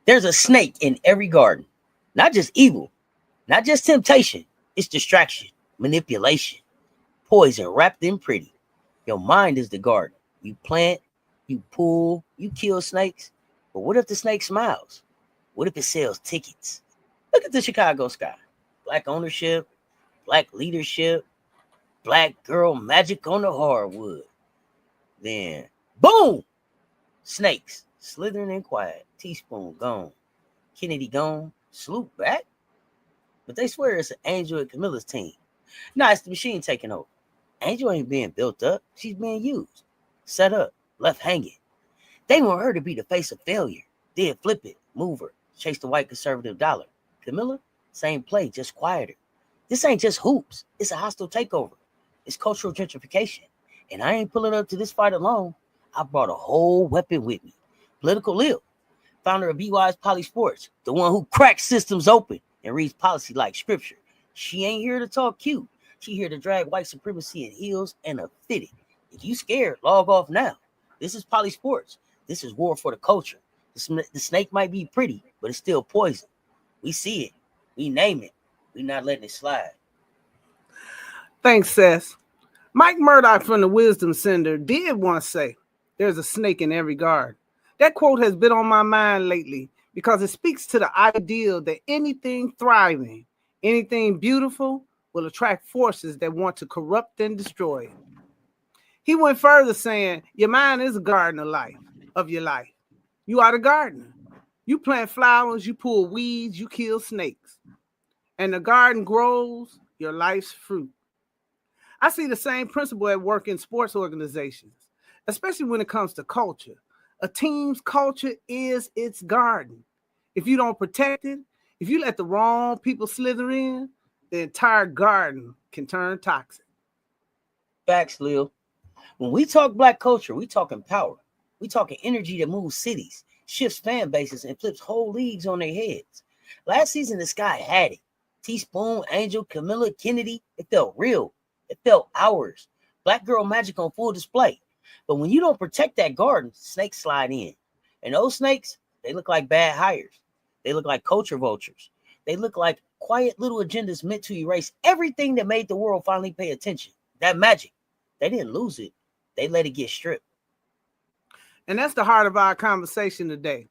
There's a snake in every garden. Not just evil, not just temptation. It's distraction, manipulation, poison wrapped in pretty. Your mind is the garden. You plant, you pull, you kill snakes. But what if the snake smiles? What if it sells tickets? Look at the Chicago sky. Black ownership, black leadership, black girl magic on the hardwood. Then, boom! Snakes, slithering and quiet. Teaspoon gone. Kennedy gone. Sloop back. But they swear it's Angel and Camilla's team. Nah, it's the machine taking over. Angel ain't being built up. She's being used. Set up. Left hanging. They want her to be the face of failure. Then flip it. Move her. Chase the white conservative dollar. Camilla, same play, just quieter. This ain't just hoops. It's a hostile takeover. It's cultural gentrification. And I ain't pulling up to this fight alone. I brought a whole weapon with me. Political Lil, founder of BWISE PoliSports, the one who cracks systems open and reads policy like scripture. She ain't here to talk cute. She here to drag white supremacy in heels and a fitting. If you scared, log off now. This is PoliSports. This is war for the culture. The snake might be pretty, but it's still poison. We see it. We name it. We not letting it slide. Thanks, Cess. Mike Murdoch from the Wisdom Center did once say, there's a snake in every garden. That quote has been on my mind lately because it speaks to the ideal that anything thriving, anything beautiful will attract forces that want to corrupt and destroy it. He went further saying, your mind is a garden of your life. You are the gardener. You plant flowers, you pull weeds, you kill snakes. And the garden grows your life's fruit. I see the same principle at work in sports organizations, especially when it comes to culture. A team's culture is its garden. If you don't protect it, if you let the wrong people slither in, the entire garden can turn toxic. Facts, Lil. When we talk black culture, we talking power. We talking energy that moves cities, shifts fan bases, and flips whole leagues on their heads. Last season, the sky had it. Teaspoon, Angel, Camilla, Kennedy, it felt real. It felt ours. Black girl magic on full display. But when you don't protect that garden, snakes slide in. And those snakes, they look like bad hires. They look like culture vultures. They look like quiet little agendas meant to erase everything that made the world finally pay attention. That magic. They didn't lose it. They let it get stripped. And that's the heart of our conversation today.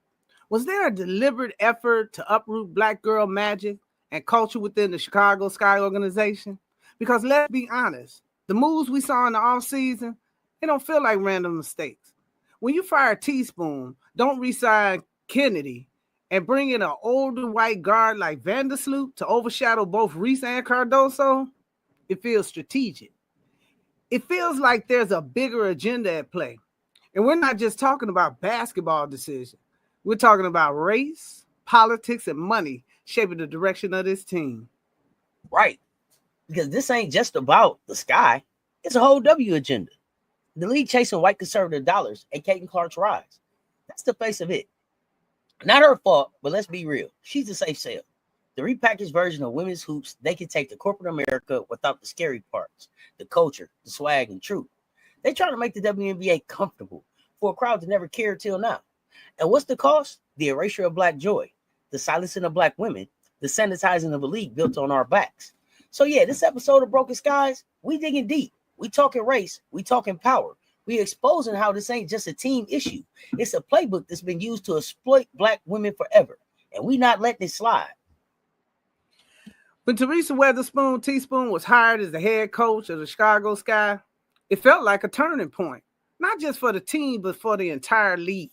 Was there a deliberate effort to uproot black girl magic and culture within the Chicago Sky organization? Because let's be honest, the moves we saw in the offseason, they don't feel like random mistakes. When you fire Teaspoon, don't re-sign Kennedy, and bring in an older white guard like Vandersloot to overshadow both Reese and Cardoso, it feels strategic. It feels like there's a bigger agenda at play. And we're not just talking about basketball decisions. We're talking about race, politics, and money shaping the direction of this team. Right. Because this ain't just about the sky. It's a whole W agenda. The league chasing white conservative dollars and Caitlin Clark's rise. That's the face of it. Not her fault, but let's be real. She's a safe sale. The repackaged version of women's hoops, they can take to corporate America without the scary parts, the culture, the swag, and truth. They try to make the WNBA comfortable for a crowd that never cared till now. And what's the cost? The erasure of black joy, the silencing of black women, the sanitizing of a league built on our backs. So yeah, this episode of Broken Skies, we digging deep. We talking race. We talking power. We exposing how this ain't just a team issue. It's a playbook that's been used to exploit black women forever. And we not letting it slide. When Teresa Weatherspoon Teaspoon was hired as the head coach of the Chicago Sky, it felt like a turning point, not just for the team, but for the entire league.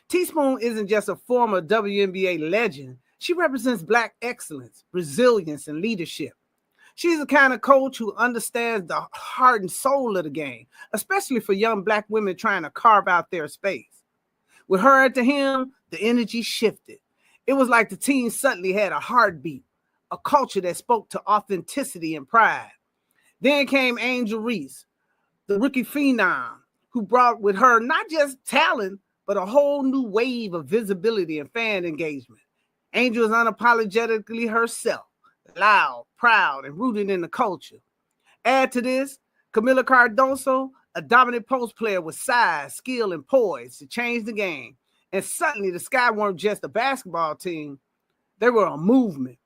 Teaspoon isn't just a former WNBA legend. She represents black excellence, resilience, and leadership. She's the kind of coach who understands the heart and soul of the game, especially for young black women trying to carve out their space. With her at the helm, the energy shifted. It was like the team suddenly had a heartbeat, a culture that spoke to authenticity and pride. Then came Angel Reese, the rookie phenom, who brought with her not just talent, but a whole new wave of visibility and fan engagement. Angel is unapologetically herself, loud, proud, and rooted in the culture. Add to this, Camilla Cardoso, a dominant post player with size, skill, and poise to change the game. And suddenly the Sky weren't just a basketball team. They were a movement.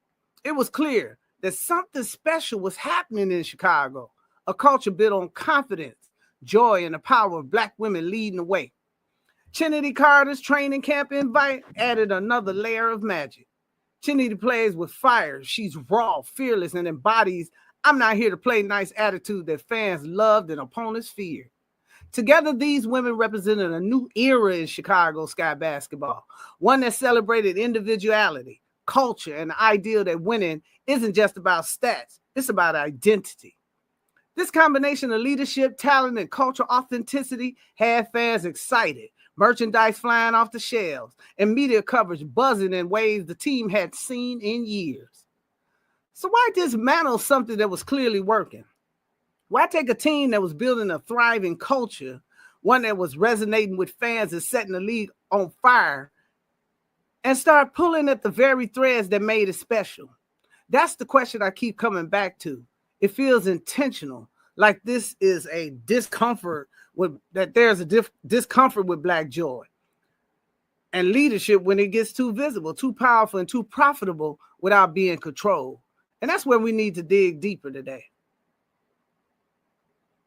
It was clear that something special was happening in Chicago, a culture built on confidence, joy, and the power of Black women leading the way. Trinity Carter's training camp invite added another layer of magic. Trinity plays with fire. She's raw, fearless, and embodies "I'm not here to play nice" attitude that fans loved and opponents feared. Together, these women represented a new era in Chicago Sky basketball, one that celebrated individuality, culture, and the ideal that winning isn't just about stats, it's about identity. This combination of leadership, talent, and cultural authenticity had fans excited, merchandise flying off the shelves, and media coverage buzzing in ways the team had seen in years. So why dismantle something that was clearly working? Why take a team that was building a thriving culture, one that was resonating with fans and setting the league on fire, and start pulling at the very threads that made it special? That's the question I keep coming back to. It feels intentional, like this is a discomfort there's a discomfort with Black joy and leadership when it gets too visible, too powerful, and too profitable without being controlled. And that's where we need to dig deeper today.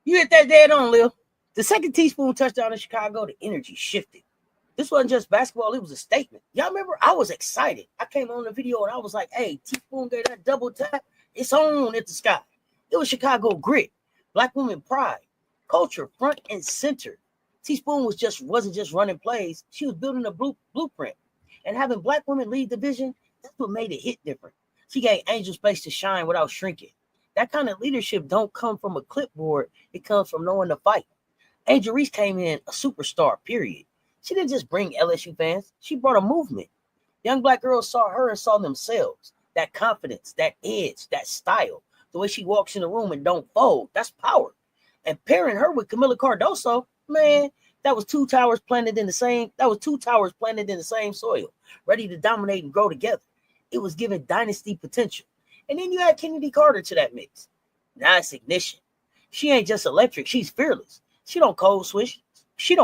You hit that dead on, Lil. The second Teaspoon touchdown in Chicago, the energy shifted. This wasn't just basketball, it was a statement. Y'all remember? I was excited. I came on the video and I was like, hey, Teaspoon gave that double tap. It's on at the Sky. It was Chicago grit, Black women pride, culture front and center. Teaspoon wasn't just running plays. She was building a blueprint. And having Black women lead the vision, that's what made it hit different. She gave Angel space to shine without shrinking. That kind of leadership don't come from a clipboard. It comes from knowing the fight. Angel Reese came in a superstar, period. She didn't just bring LSU fans. She brought a movement. Young Black girls saw her and saw themselves. That confidence, that edge, that style. The way she walks in the room and don't fold. That's power. And pairing her with Camila Cardoso, man, that was two towers planted in the same soil, ready to dominate and grow together. It was giving dynasty potential. And then you add Kennedy Carter to that mix. Now it's ignition. She ain't just electric, she's fearless. She don't code switch. She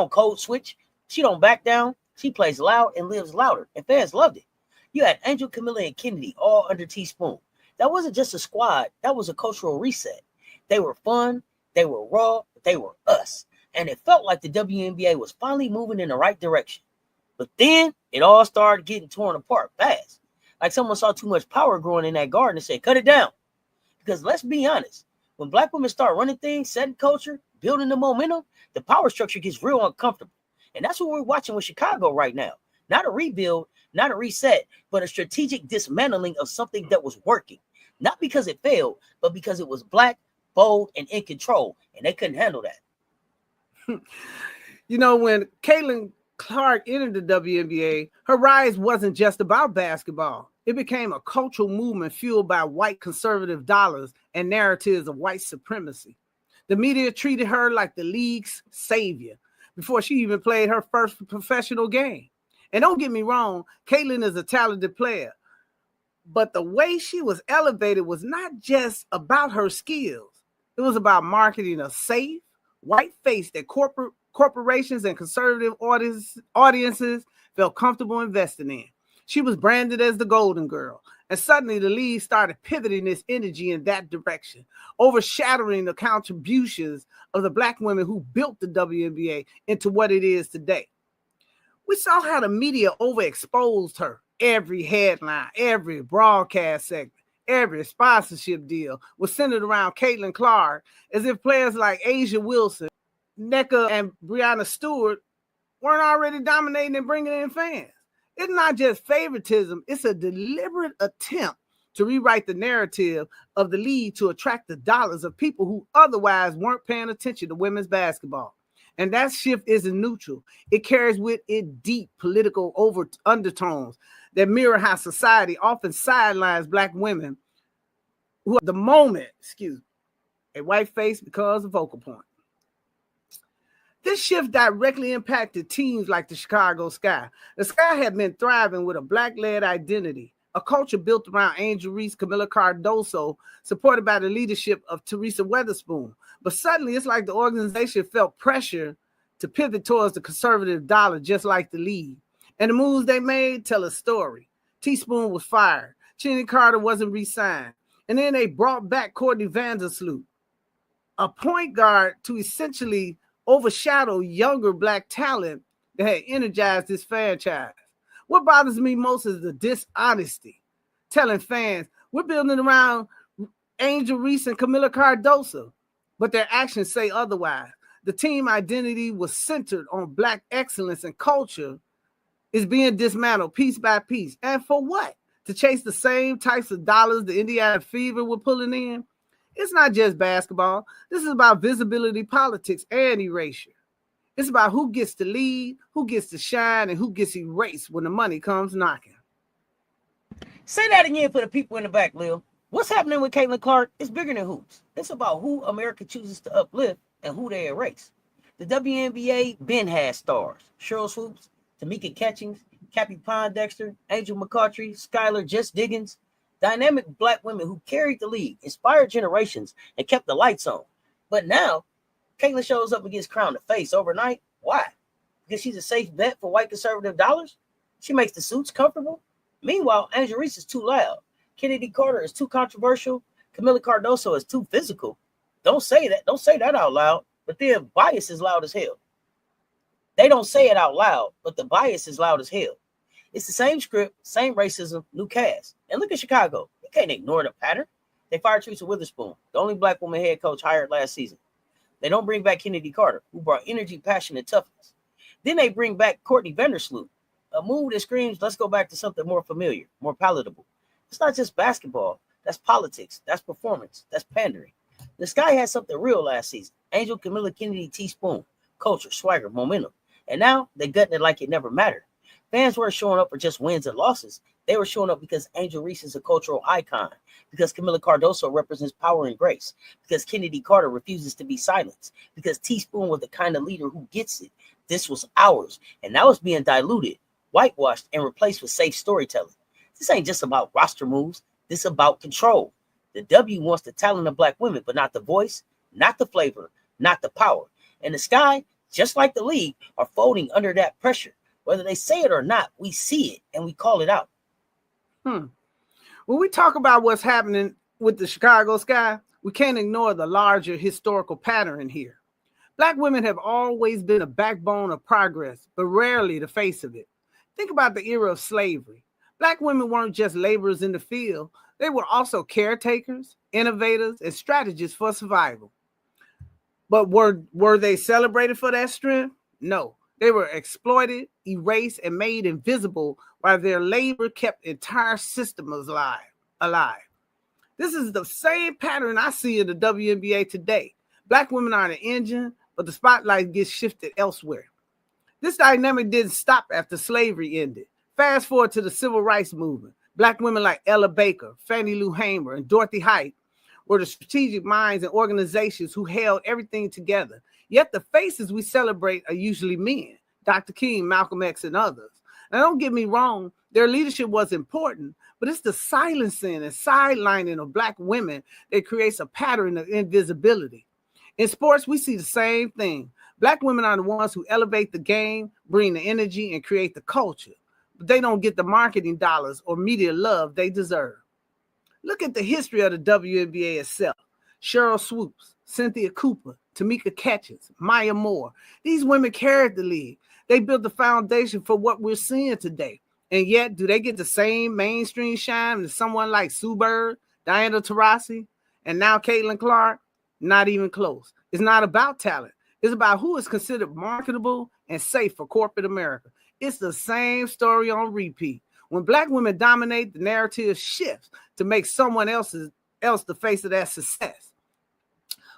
don't back down. She plays loud and lives louder. And fans loved it. You had Angel, Camila, and Kennedy all under Teaspoon. That wasn't just a squad. That was a cultural reset. They were fun. They were raw. They were us. And it felt like the WNBA was finally moving in the right direction. But then it all started getting torn apart fast. Like someone saw too much power growing in that garden and said, cut it down. Because let's be honest, when Black women start running things, setting culture, building the momentum, the power structure gets real uncomfortable. And that's what we're watching with Chicago right now. Not a rebuild, not a reset, but a strategic dismantling of something that was working. Not because it failed, but because it was Black, bold, and in control. And they couldn't handle that. You know, when Caitlin Clark entered the WNBA, her rise wasn't just about basketball. It became a cultural movement fueled by white conservative dollars and narratives of white supremacy. The media treated her like the league's savior before she even played her first professional game. And don't get me wrong, Caitlin is a talented player. But the way she was elevated was not just about her skills. It was about marketing a safe, white face that corporations and conservative audiences felt comfortable investing in. She was branded as the Golden Girl. And suddenly the league started pivoting its energy in that direction, overshadowing the contributions of the Black women who built the WNBA into what it is today. We saw how the media overexposed her. Every headline, every broadcast segment, every sponsorship deal was centered around Caitlin Clark, as if players like Asia Wilson, Nneka, and Breanna Stewart weren't already dominating and bringing in fans. It's not just favoritism. It's a deliberate attempt to rewrite the narrative of the league to attract the dollars of people who otherwise weren't paying attention to women's basketball. And that shift isn't neutral. It carries with it deep political undertones that mirror how society often sidelines Black women who at the moment, a white face becomes a focal point. This shift directly impacted teams like the Chicago Sky. The Sky had been thriving with a Black-led identity, a culture built around Angel Reese, Camila Cardoso, supported by the leadership of Teresa Weatherspoon. But suddenly, it's like the organization felt pressure to pivot towards the conservative dollar, just like the league. And the moves they made tell a story. Teaspoon was fired. Chinny Carter wasn't re-signed. And then they brought back Courtney Vandersloot, a point guard to essentially overshadow younger black talent that had energized this franchise. What bothers me most is the dishonesty, telling fans we're building around Angel Reese and Camila Cardoso, but their actions say otherwise. The team identity was centered on black excellence and culture is being dismantled piece by piece. And for what? To chase the same types of dollars the Indiana Fever were pulling in? It's not just basketball. This is about visibility politics and erasure. It's about who gets to lead, who gets to shine, and who gets erased when the money comes knocking. Say that again for the people in the back, Lil. What's happening with Caitlin Clark is bigger than hoops. It's about who America chooses to uplift and who they erase. The WNBA been has stars. Cheryl Swoops, Tamika Catchings, Cappie Pondexter, Angel McCautry, Skylar Jess Diggins. Dynamic black women who carried the league, inspired generations, and kept the lights on. But now, Caitlin shows up and gets crowned the face overnight. Why? Because she's a safe bet for white conservative dollars? She makes the suits comfortable? Meanwhile, Angel Reese is too loud. Kennedy Carter is too controversial. Camila Cardoso is too physical. Don't say that. Don't say that out loud. But then bias is loud as hell. They don't say it out loud, but the bias is loud as hell. It's the same script, same racism, new cast. And look at Chicago. You can't ignore the pattern. They fired Teresa Witherspoon, the only black woman head coach hired last season. They don't bring back Kennedy Carter, who brought energy, passion, and toughness. Then they bring back Courtney Vandersloot, a move that screams, let's go back to something more familiar, more palatable. It's not just basketball. That's politics. That's performance. That's pandering. The Sky had something real last season. Angel, Camila Kennedy, Teaspoon, culture, swagger, momentum. And now they're gutting it like it never mattered. Fans weren't showing up for just wins and losses. They were showing up because Angel Reese is a cultural icon, because Camila Cardoso represents power and grace, because Kennedy Carter refuses to be silenced, because Teaspoon was the kind of leader who gets it. This was ours, and now it's being diluted, whitewashed, and replaced with safe storytelling. This ain't just about roster moves. This is about control. The W wants the talent of black women, but not the voice, not the flavor, not the power. And the Sky, just like the league, are folding under that pressure. Whether they say it or not, we see it and we call it out. When we talk about what's happening with the Chicago Sky, we can't ignore the larger historical pattern here. Black women have always been a backbone of progress, but rarely the face of it. Think about the era of slavery. Black women weren't just laborers in the field. They were also caretakers, innovators, and strategists for survival. But were they celebrated for that strength? No. They were exploited, erased, and made invisible while their labor kept entire systems alive. This is the same pattern I see in the WNBA today. Black women are the engine, but the spotlight gets shifted elsewhere. This dynamic didn't stop after slavery ended. Fast forward to the civil rights movement. Black women like Ella Baker, Fannie Lou Hamer, and Dorothy Height were the strategic minds and organizations who held everything together. Yet the faces we celebrate are usually men, Dr. King, Malcolm X, and others. Now, don't get me wrong, their leadership was important, but it's the silencing and sidelining of black women that creates a pattern of invisibility. In sports, we see the same thing. Black women are the ones who elevate the game, bring the energy, and create the culture. But they don't get the marketing dollars or media love they deserve. Look at the history of the WNBA itself. Cheryl Swoops, Cynthia Cooper, Tamika Catchings, Maya Moore. These women carried the league. They built the foundation for what we're seeing today. And yet, do they get the same mainstream shine as someone like Sue Bird, Diana Taurasi, and now Caitlin Clark? Not even close. It's not about talent. It's about who is considered marketable and safe for corporate America. It's the same story on repeat. When black women dominate, the narrative shifts to make someone else the face of that success.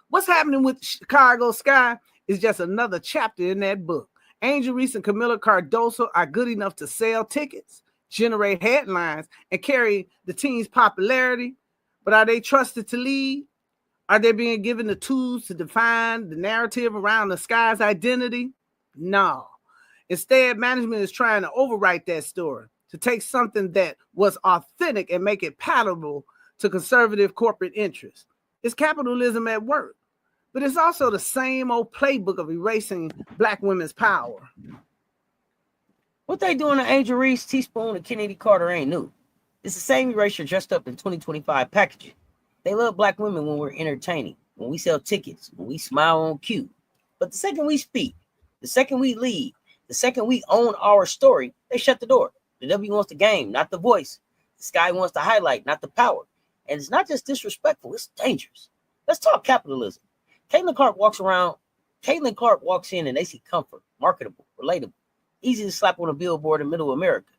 What's happening with Chicago Sky is just another chapter in that book. Angel Reese and Camila Cardoso are good enough to sell tickets, generate headlines, and carry the team's popularity. But are they trusted to lead? Are they being given the tools to define the narrative around the Sky's identity? No. Instead, management is trying to overwrite that story, to take something that was authentic and make it palatable to conservative corporate interests. It's capitalism at work, but it's also the same old playbook of erasing black women's power. What they doing to Angel Reese, Teaspoon, and Kennedy Carter ain't new. It's the same erasure dressed up in 2025 packaging. They love black women when we're entertaining, when we sell tickets, when we smile on cue. But the second we speak, the second we lead, the second we own our story, they shut the door. The W wants the game, not the voice. The Sky wants the highlight, not the power. And it's not just disrespectful, it's dangerous. Let's talk capitalism. Caitlin Clark walks in and they see comfort, marketable, relatable, easy to slap on a billboard in middle America.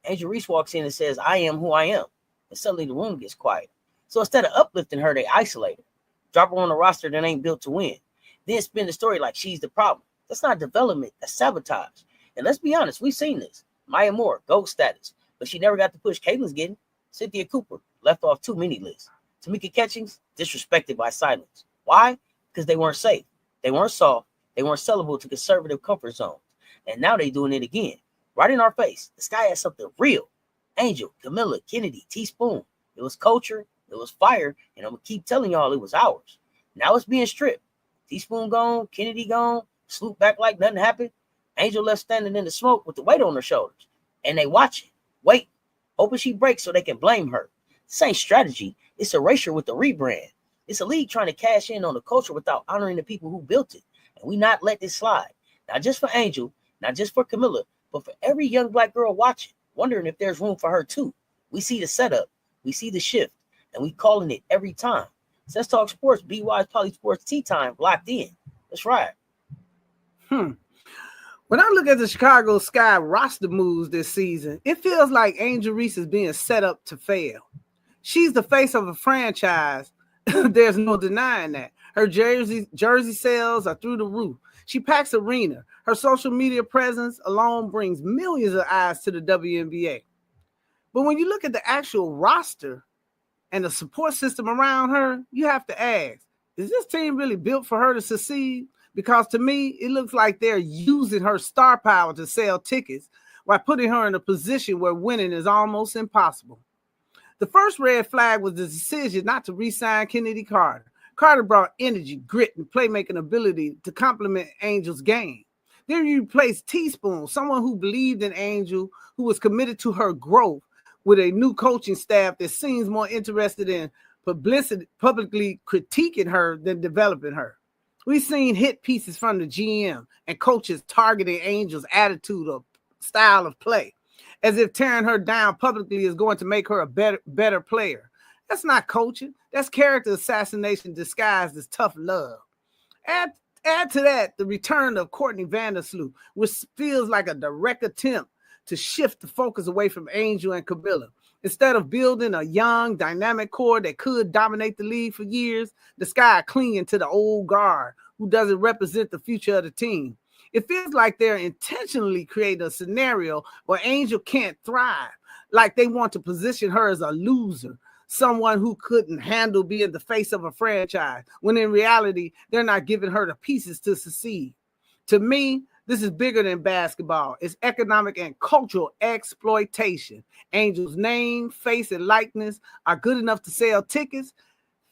Angel Reese walks in and says, I am who I am. And suddenly the room gets quiet. So instead of uplifting her, they isolate her. Drop her on a roster that ain't built to win. Then spin the story like she's the problem. That's not development, that's sabotage. And let's be honest, we've seen this. Maya Moore, GOAT status. But she never got the push Caitlin's getting. Cynthia Cooper, left off too many lists. Tamika Catchings, disrespected by silence. Why? Because they weren't safe. They weren't soft. They weren't sellable to conservative comfort zones. And now they doing it again. Right in our face. The Sky has something real. Angel, Camilla, Kennedy, Teaspoon. It was culture. It was fire. And I'm going to keep telling y'all it was ours. Now it's being stripped. Teaspoon gone. Kennedy gone. Sloop back like nothing happened. Angel left standing in the smoke with the weight on her shoulders. And they watching. Wait. Hoping she breaks so they can blame her. This ain't strategy. It's erasure with the rebrand. It's a league trying to cash in on the culture without honoring the people who built it. And we not let this slide. Not just for Angel, not just for Camilla, but for every young black girl watching, wondering if there's room for her too. We see the setup. We see the shift. And we calling it every time. CessTalksSports, BWISE PoliSports Tea Time, locked in. Let's ride. When I look at the Chicago Sky roster moves this season, it feels like Angel Reese is being set up to fail. She's the face of a franchise. There's no denying that. Her jersey sales are through the roof. She packs arena. Her social media presence alone brings millions of eyes to the WNBA. But when you look at the actual roster and the support system around her, you have to ask, is this team really built for her to succeed? Because to me, it looks like they're using her star power to sell tickets while putting her in a position where winning is almost impossible. The first red flag was the decision not to re-sign Kennedy Carter. Carter brought energy, grit, and playmaking ability to complement Angel's game. Then you replaced Teaspoon, someone who believed in Angel, who was committed to her growth, with a new coaching staff that seems more interested in publicly critiquing her than developing her. We've seen hit pieces from the GM and coaches targeting Angel's attitude or style of play, as if tearing her down publicly is going to make her a better player. That's not coaching. That's character assassination disguised as tough love. Add to that the return of Courtney Vandersloot, which feels like a direct attempt to shift the focus away from Angel and Camilla. Instead of building a young, dynamic core that could dominate the league for years, the Sky clinging to the old guard who doesn't represent the future of the team. It feels like they're intentionally creating a scenario where Angel can't thrive, like they want to position her as a loser, someone who couldn't handle being the face of a franchise, when in reality, they're not giving her the pieces to succeed. To me, this is bigger than basketball. It's economic and cultural exploitation. Angel's name, face, and likeness are good enough to sell tickets,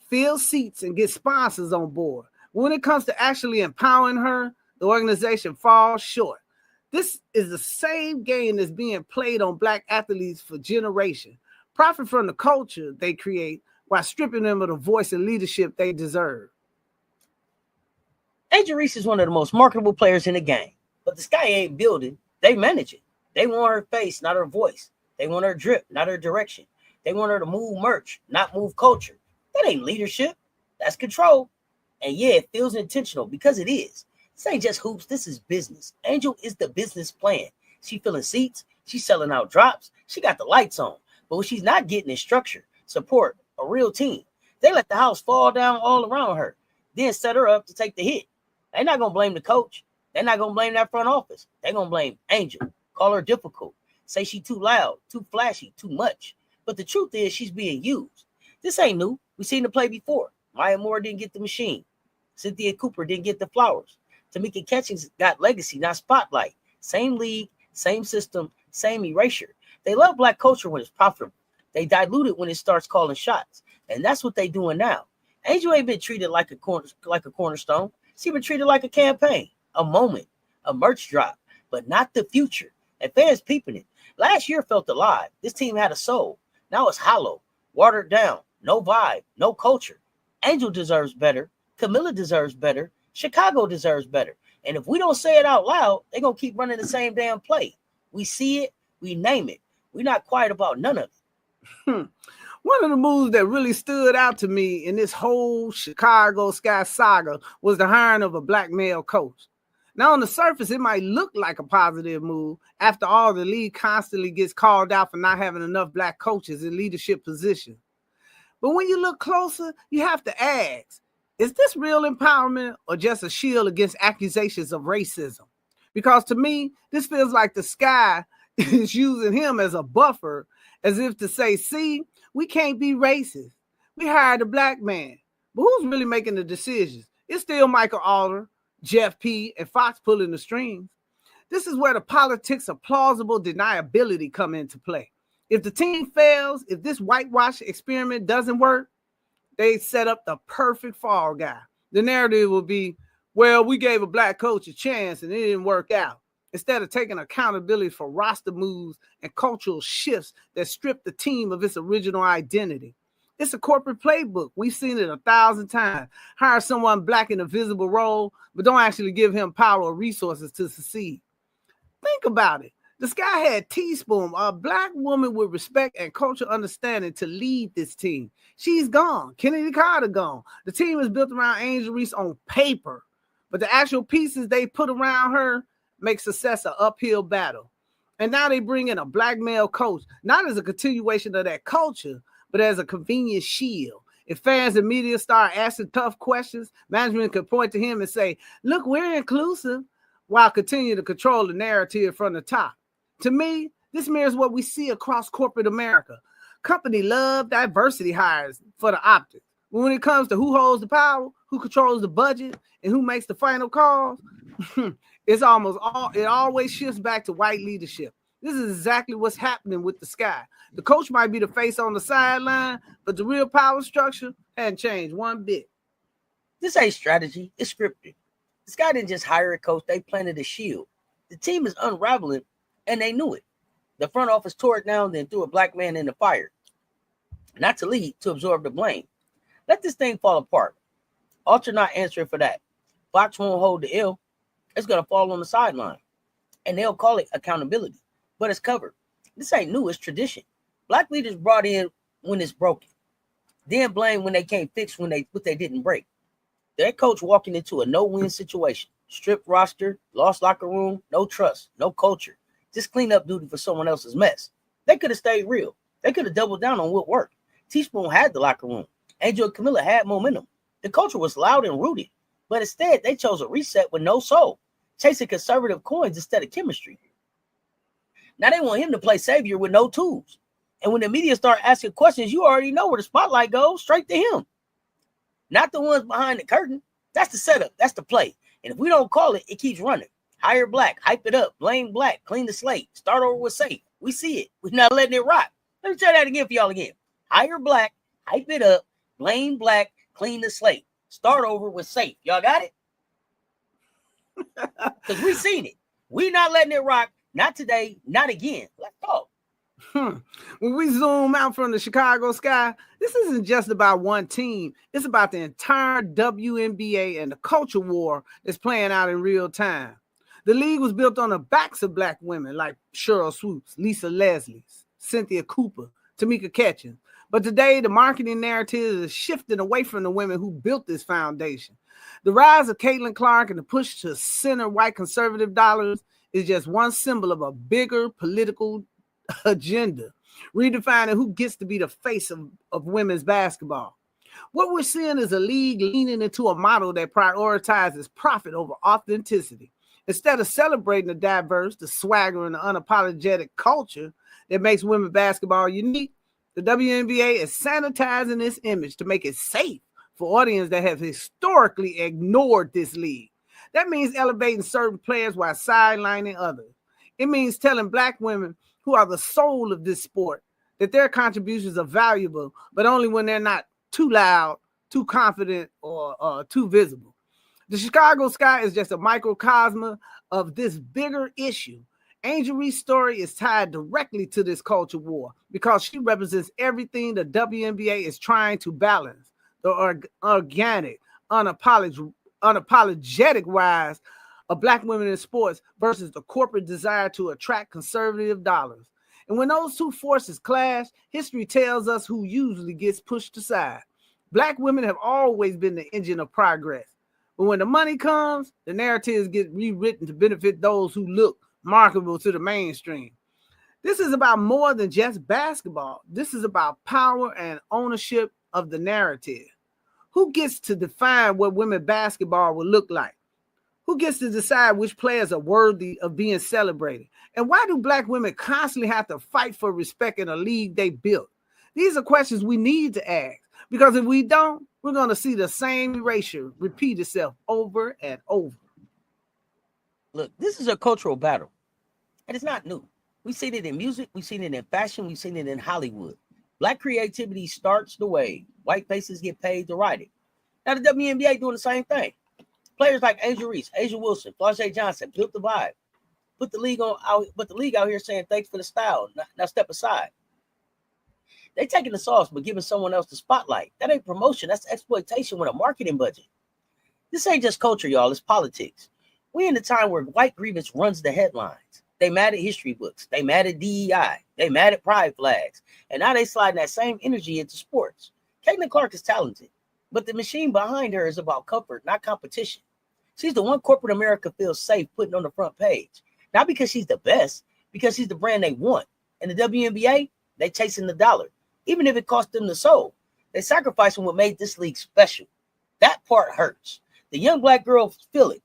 fill seats, and get sponsors on board. When it comes to actually empowering her, the organization falls short. This is the same game that's being played on black athletes for generations. Profit from the culture they create while stripping them of the voice and leadership they deserve. Angel Reese is one of the most marketable players in the game. But the Sky ain't building. They manage it. They want her face, not her voice. They want her drip, not her direction. They want her to move merch, not move culture. That ain't leadership. That's control. And yeah, it feels intentional because it is. This ain't just hoops. This is business. Angel is the business plan. She filling seats. She's selling out drops. She got the lights on. But what she's not getting is structure, support, a real team. They let the house fall down all around her, then set her up to take the hit. They're not going to blame the coach. They're not going to blame that front office. They're going to blame Angel. Call her difficult. Say she too loud, too flashy, too much. But the truth is she's being used. This ain't new. We've seen the play before. Maya Moore didn't get the machine. Cynthia Cooper didn't get the flowers. Tamika Catchings got legacy, not spotlight. Same league, same system, same erasure. They love black culture when it's profitable. They dilute it when it starts calling shots. And that's what they doing now. Angel ain't been treated like a cornerstone. She been treated like a campaign, a moment, a merch drop, but not the future. and fans peeping it. Last year felt alive. This team had a soul. Now it's hollow, watered down, no vibe, no culture. Angel deserves better. Camilla deserves better. Chicago deserves better. And if we don't say it out loud, they're going to keep running the same damn play. We see it, we name it. We're not quiet about none of it. One of the moves that really stood out to me in this whole Chicago Sky saga was the hiring of a black male coach. Now, on the surface, it might look like a positive move. After all, the league constantly gets called out for not having enough black coaches in leadership positions. But when you look closer, you have to ask, is this real empowerment or just a shield against accusations of racism? Because to me, this feels like the Sky is using him as a buffer, as if to say, see, we can't be racist. We hired a black man. But who's really making the decisions? It's still Michael Alder, Jeff P., and Fox pulling the strings. This is where the politics of plausible deniability come into play. If the team fails, if this whitewash experiment doesn't work, they set up the perfect fall guy. The narrative will be, well, we gave a black coach a chance and it didn't work out. Instead of taking accountability for roster moves and cultural shifts that strip the team of its original identity. It's a corporate playbook. We've seen it 1,000 times. Hire someone black in a visible role, but don't actually give him power or resources to succeed. Think about it. The Sky had Teaspoon, a black woman with respect and cultural understanding, to lead this team. She's gone. Kennedy Carter gone. The team is built around Angel Reese on paper, but the actual pieces they put around her make success an uphill battle. And now they bring in a black male coach, not as a continuation of that culture, but as a convenient shield. If fans and media start asking tough questions, management can point to him and say, look, we're inclusive, while continuing to control the narrative from the top. To me, this mirrors what we see across corporate America. Company love diversity hires for the optics. But when it comes to who holds the power, who controls the budget, and who makes the final calls, it always shifts back to white leadership. This is exactly what's happening with the Sky. The coach might be the face on the sideline, but the real power structure hadn't changed one bit. This ain't strategy, it's scripted. The Sky didn't just hire a coach, they planted a shield. The team is unraveling, and they knew it. The front office tore it down, then threw a black man in the fire. Not to lead, to absorb the blame. Let this thing fall apart. Ultra not answering for that. Fox won't hold the ill. It's going to fall on the sideline. And they'll call it accountability. But it's covered. This ain't new, it's tradition. Black leaders brought in when it's broken. Then blame when they can't fix what they didn't break. Their coach walking into a no-win situation. Stripped roster, lost locker room, no trust, no culture. Just clean up duty for someone else's mess. They could have stayed real. They could have doubled down on what worked. Teaspoon had the locker room. Angel and Camilla had momentum. The culture was loud and rooted. But instead, they chose a reset with no soul, chasing conservative coins instead of chemistry. Now they want him to play savior with no tools. And when the media start asking questions, you already know where the spotlight goes, straight to him. Not the ones behind the curtain. That's the setup. That's the play. And if we don't call it, it keeps running. Hire black, hype it up, blame black, clean the slate, start over with safe. We see it. We're not letting it rock. Let me tell that again for y'all again. Hire black, hype it up, blame black, clean the slate, start over with safe. Y'all got it? Because we seen it. We not letting it rock. Not today, not again. Let's talk. When we zoom out from the Chicago Sky, this isn't just about one team. It's about the entire WNBA and the culture war that's playing out in real time. The league was built on the backs of black women like Cheryl Swoops, Lisa Leslie, Cynthia Cooper, Tamika Catchings. But today, the marketing narrative is shifting away from the women who built this foundation. The rise of Caitlin Clark and the push to center white conservative dollars is just one symbol of a bigger political agenda, redefining who gets to be the face of women's basketball. What we're seeing is a league leaning into a model that prioritizes profit over authenticity. Instead of celebrating the diverse, the swagger, and the unapologetic culture that makes women's basketball unique, the WNBA is sanitizing this image to make it safe for audiences that have historically ignored this league. That means elevating certain players while sidelining others. It means telling black women, who are the soul of this sport, that their contributions are valuable, but only when they're not too loud, too confident, or too visible. The Chicago Sky is just a microcosm of this bigger issue. Angel Reese's story is tied directly to this culture war because she represents everything the WNBA is trying to balance. The organic, unapologetic rise of Black women in sports versus the corporate desire to attract conservative dollars. And when those two forces clash, history tells us who usually gets pushed aside. Black women have always been the engine of progress. But when the money comes, the narratives get rewritten to benefit those who look marketable to the mainstream. This is about more than just basketball. This is about power and ownership of the narrative. Who gets to define what women basketball will look like? Who gets to decide which players are worthy of being celebrated? And why do Black women constantly have to fight for respect in a league they built? These are questions we need to ask, because if we don't, we're going to see the same erasure repeat itself over and over. Look, this is a cultural battle, and it's not new. We've seen it in music, we've seen it in fashion, we've seen it in Hollywood. Black creativity starts the wave. White faces get paid to write it. Now the WNBA doing the same thing. Players like Angel Reese, Asia Wilson, Flau'jae Johnson built the vibe. Put the league out here saying thanks for the style. Now step aside. They taking the sauce but giving someone else the spotlight. That ain't promotion. That's exploitation with a marketing budget. This ain't just culture, y'all. It's politics. We in the time where white grievance runs the headlines. They mad at history books. They mad at DEI. They mad at pride flags. And now they sliding that same energy into sports. Caitlin Clark is talented, but the machine behind her is about comfort, not competition. She's the one corporate America feels safe putting on the front page. Not because she's the best, because she's the brand they want. And the WNBA, they chasing the dollar. Even if it cost them the soul, they sacrificing what made this league special. That part hurts. The young Black girls feel it.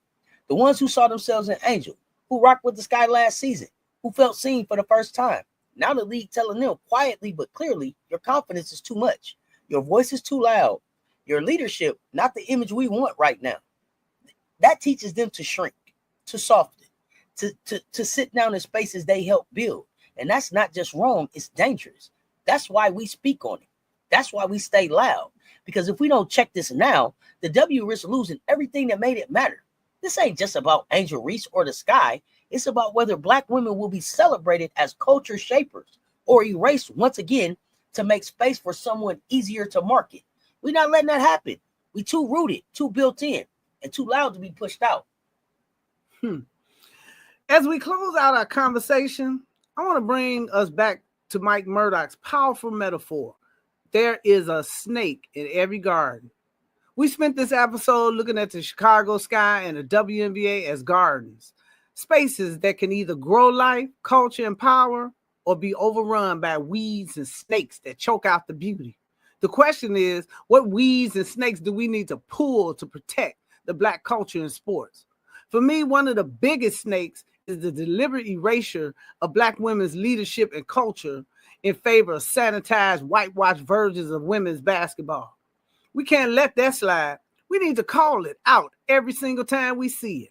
The ones who saw themselves in Angel, who rocked with the sky last season, who felt seen for the first time. Now the league telling them quietly but clearly, your confidence is too much. Your voice is too loud. Your leadership, not the image we want right now. That teaches them to shrink, to soften, to sit down in spaces they help build. And that's not just wrong, it's dangerous. That's why we speak on it. That's why we stay loud. Because if we don't check this now, the W risks losing everything that made it matter. This ain't just about Angel Reese or the sky. It's about whether Black women will be celebrated as culture shapers or erased once again to make space for someone easier to market. We're not letting that happen. We too rooted, too built in, and too loud to be pushed out. As we close out our conversation, I want to bring us back to Mike Murdoch's powerful metaphor. There is a snake in every garden. We spent this episode looking at the Chicago sky and the WNBA as gardens, spaces that can either grow life, culture, and power, or be overrun by weeds and snakes that choke out the beauty. The question is, what weeds and snakes do we need to pull to protect the Black culture in sports? For me, one of the biggest snakes is the deliberate erasure of Black women's leadership and culture in favor of sanitized, whitewashed versions of women's basketball. We can't let that slide. We need to call it out every single time we see it.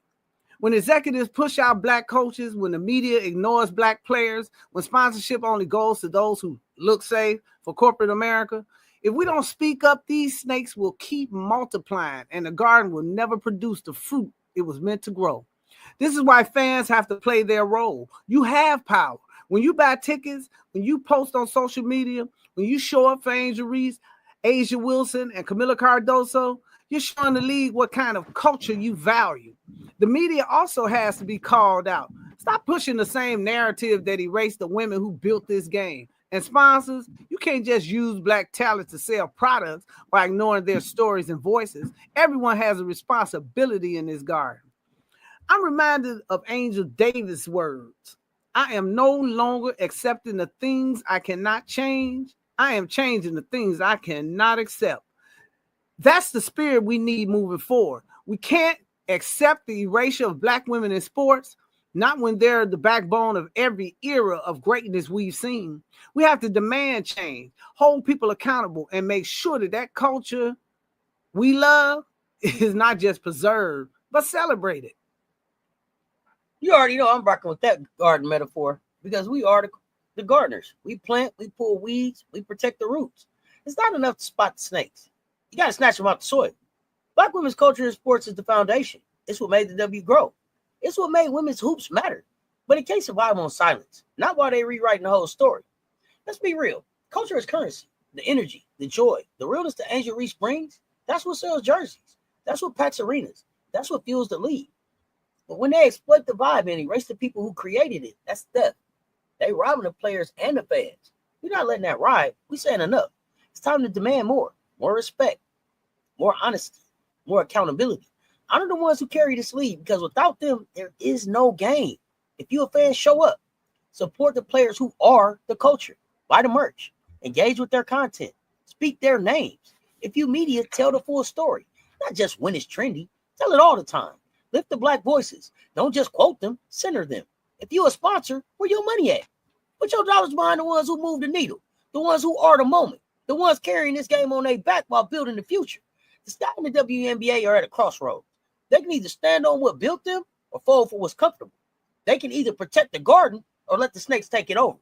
When executives push out Black coaches, when the media ignores Black players, when sponsorship only goes to those who look safe for corporate America, if we don't speak up, these snakes will keep multiplying and the garden will never produce the fruit it was meant to grow. This is why fans have to play their role. You have power. When you buy tickets, when you post on social media, when you show up for Angel Reese, Asia Wilson, and Camila Cardoso, you're showing the league what kind of culture you value. The media also has to be called out. Stop pushing the same narrative that erased the women who built this game. And sponsors, you can't just use Black talent to sell products while ignoring their stories and voices. Everyone has a responsibility in this garden. I'm reminded of Angel Davis' words. I am no longer accepting the things I cannot change. I am changing the things I cannot accept. That's the spirit we need moving forward. We can't accept the erasure of Black women in sports, not when they're the backbone of every era of greatness we've seen. We have to demand change, hold people accountable, and make sure that that culture we love is not just preserved, but celebrated. You already know I'm rocking with that garden metaphor because we are the gardeners. We plant, we pull weeds, we protect the roots. It's not enough to spot the snakes. You got to snatch them out the soil. Black women's culture in sports is the foundation. It's what made the W grow. It's what made women's hoops matter. but it can't survive on silence, not while they rewriting the whole story. Let's be real. Culture is currency. The energy, the joy, the realness that Angel Reese brings, that's what sells jerseys. That's what packs arenas. That's what fuels the league. But when they exploit the vibe and erase the people who created it, that's theft. They robbing the players and the fans. We're not letting that ride. We're saying enough. It's time to demand more respect, more honesty, more accountability. Honor the ones who carry this league, because without them, there is no game. If you're a fan, show up. Support the players who are the culture. Buy the merch. Engage with their content. Speak their names. If you media, tell the full story. Not just when it's trendy. Tell it all the time. Lift the black voices. Don't just quote them. Center them. If you're a sponsor, where your money at? Put your dollars behind the ones who move the needle. The ones who are the moment. The ones carrying this game on their back while building the future. The Sky and the WNBA are at a crossroads. They can either stand on what built them or fall for what's comfortable. They can either protect the garden or let the snakes take it over.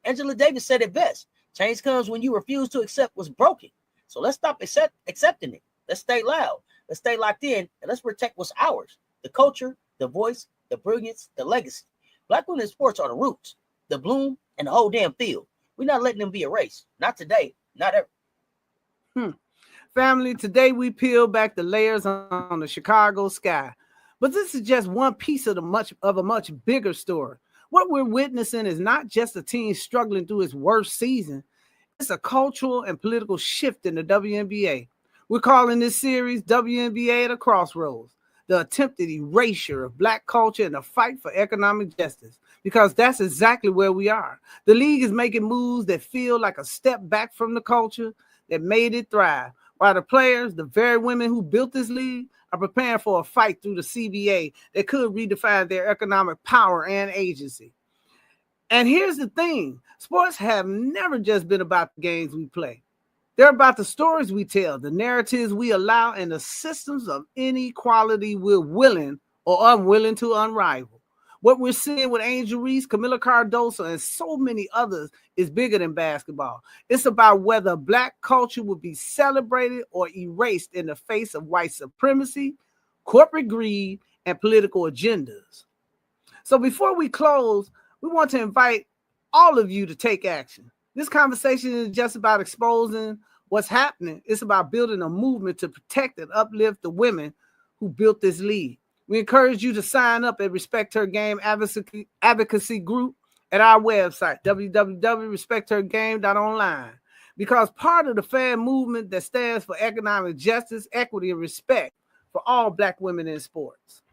Angela Davis said it best. Change comes when you refuse to accept what's broken. So let's stop accepting it. Let's stay loud. Let's stay locked in, and let's protect what's ours. The culture, the voice, the brilliance, the legacy. Black women in sports are the roots, the bloom, and the whole damn field. We're not letting them be erased. Not today. Not ever. Family, today we peel back the layers on the Chicago sky. But this is just one piece of a much bigger story. What we're witnessing is not just a team struggling through its worst season. It's a cultural and political shift in the WNBA. We're calling this series WNBA at a Crossroads, the attempted erasure of Black culture and the fight for economic justice, because that's exactly where we are. The league is making moves that feel like a step back from the culture that made it thrive, while the players, the very women who built this league, are preparing for a fight through the CBA that could redefine their economic power and agency. And here's the thing. Sports have never just been about the games we play. They're about the stories we tell, the narratives we allow, and the systems of inequality we're willing or unwilling to unravel. What we're seeing with Angel Reese, Camila Cardoso, and so many others is bigger than basketball. It's about whether Black culture will be celebrated or erased in the face of white supremacy, corporate greed, and political agendas. So before we close, we want to invite all of you to take action. This conversation is just about exposing what's happening. It's about building a movement to protect and uplift the women who built this league. We encourage you to sign up at Respect Her Game advocacy group at our website, www.respecthergame.online, because part of the fan movement that stands for economic justice, equity, and respect for all Black women in sports.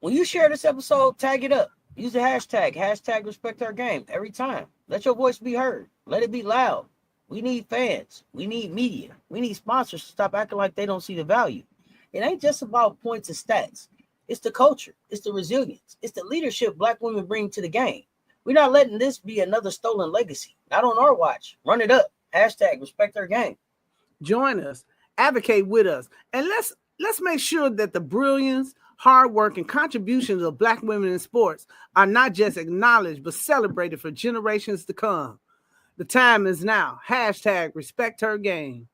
When you share this episode, tag it up. Use the hashtag #RespectOurGame every time. Let your voice be heard. Let it be loud. We need fans. We need media. We need sponsors to stop acting like they don't see the value. It ain't just about points and stats. It's the culture. It's the resilience. It's the leadership Black women bring to the game. We're not letting this be another stolen legacy. Not on our watch. Run it up. #RespectOurGame. Join us. Advocate with us. And let's make sure that the brilliance, hard work, and contributions of Black women in sports are not just acknowledged, but celebrated for generations to come. The time is now. #RespectHerGame.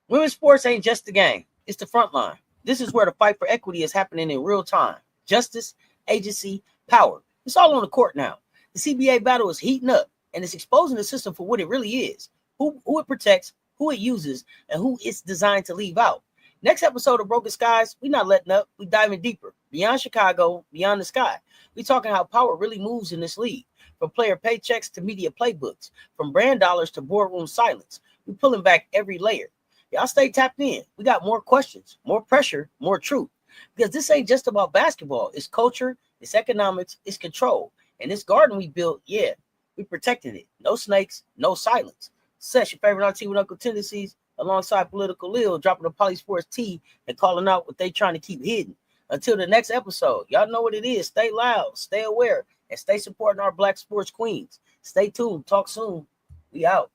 Women's sports ain't just the game. It's the front line. This is where the fight for equity is happening in real time. Justice, agency, power. It's all on the court now. The CBA battle is heating up, and it's exposing the system for what it really is. Who it protects, who it uses, and who it's designed to leave out. Next episode of Broken Skies, we're not letting up. We diving deeper. Beyond Chicago, beyond the sky. We talking how power really moves in this league. From player paychecks to media playbooks. From brand dollars to boardroom silence. We pulling back every layer. Y'all stay tapped in. We got more questions, more pressure, more truth. Because this ain't just about basketball. It's culture, it's economics, it's control. And this garden we built, yeah, we protected it. No snakes, no silence. Sess, your favorite auntie with Uncle Tendencies, alongside Political Lil, dropping the PoliSports Tea and calling out what they trying to keep hidden. Until the next episode, y'all know what it is. Stay loud, stay aware, and stay supporting our Black sports queens. Stay tuned. Talk soon. We out.